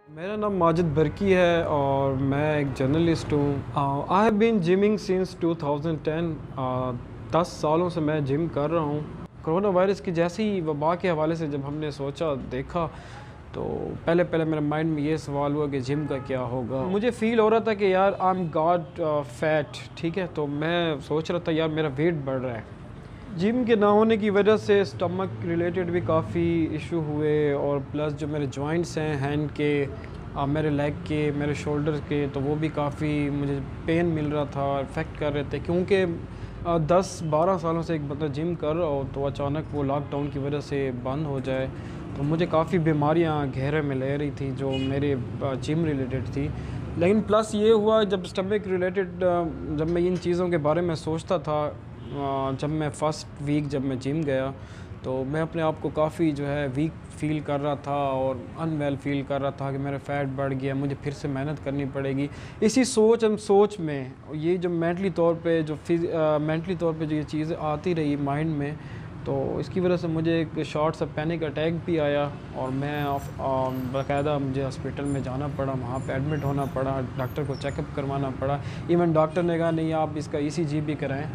मेरा नाम माजिद बरकी है और मैं एक जर्नलिस्ट हूँ। I have been gymming since 2010। 10 सालों से मैं जिम कर रहा हूँ। कोरोना वायरस की जैसी वबा के हवाले से जब हमने सोचा देखा तो पहले पहले मेरे माइंड में ये सवाल हुआ कि जिम का क्या होगा। मुझे फ़ील हो रहा था कि यार आई एम गॉट फैट, ठीक है। तो मैं सोच रहा था यार मेरा वेट बढ़ रहा है। जिम के ना होने की वजह से स्टमक रिलेटेड भी काफ़ी इशू हुए और प्लस जो मेरे जॉइंट्स हैं हैंड के, मेरे लेग के, मेरे शोल्डर के, तो वो भी काफ़ी मुझे पेन मिल रहा था, इफ़ेक्ट कर रहे थे। क्योंकि 10-12 सालों से एक बंदा जिम कर रहा हो तो अचानक वो लॉकडाउन की वजह से बंद हो जाए तो मुझे काफ़ी बीमारियां घेरे में ले रही थी जो मेरे जिम रिलेटेड थी। लेकिन प्लस ये हुआ जब स्टमक रिलेटेड जब मैं इन चीज़ों के बारे में सोचता था, जब मैं फ़र्स्ट वीक जब मैं जिम गया तो मैं अपने आप को काफ़ी जो है वीक फ़ील कर रहा था और अनवेल फ़ील कर रहा था कि मेरा फ़ैट बढ़ गया, मुझे फिर से मेहनत करनी पड़ेगी। इसी सोच में ये जो मेंटली तौर पे जो ये चीज़ें आती रही माइंड में, तो इसकी वजह से मुझे एक शॉर्ट सा पैनिक अटैक भी आया और मैं बाकायदा मुझे हॉस्पिटल में जाना पड़ा, वहाँ पे एडमिट होना पड़ा, डॉक्टर को चेकअप करवाना पड़ा। इवन डॉक्टर ने कहा नहीं आप इसका ईसीजी भी कराएं,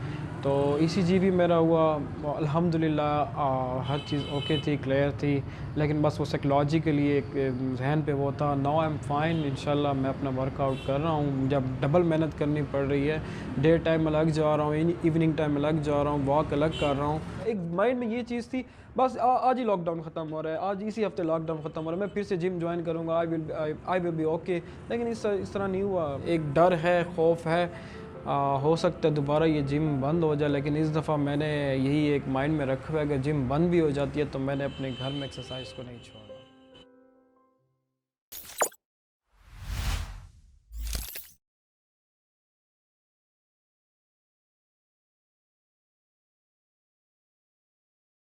तो ईसीजी भी मेरा हुआ। अल्हम्दुलिल्लाह हर चीज़ ओके थी, क्लियर थी, लेकिन बस वो साइकोलॉजिकली एक जहन पे वो था। नाउ आई एम फाइन, इंशाल्लाह मैं अपना वर्कआउट कर रहा हूँ। मुझे अब डबल मेहनत करनी पड़ रही है, डे टाइम अलग जा रहा हूँ, इवनिंग टाइम अलग जा रहा हूँ, वॉक अलग कर रहा हूँ। एक माइंड में ये चीज़ थी बस आज ही लॉकडाउन ख़त्म हो रहा है, आज इसी हफ्ते लॉकडाउन ख़त्म हो रहा है, मैं फिर से जिम ज्वाइन करूँगा, आई विल बी ओके। लेकिन इस तरह नहीं हुआ। एक डर है, खौफ है, हो सकता है दोबारा ये जिम बंद हो जाए। लेकिन इस दफ़ा मैंने यही एक माइंड में रखा हुआ है कि जिम बंद भी हो जाती है तो मैंने अपने घर में एक्सरसाइज को नहीं छोड़ा।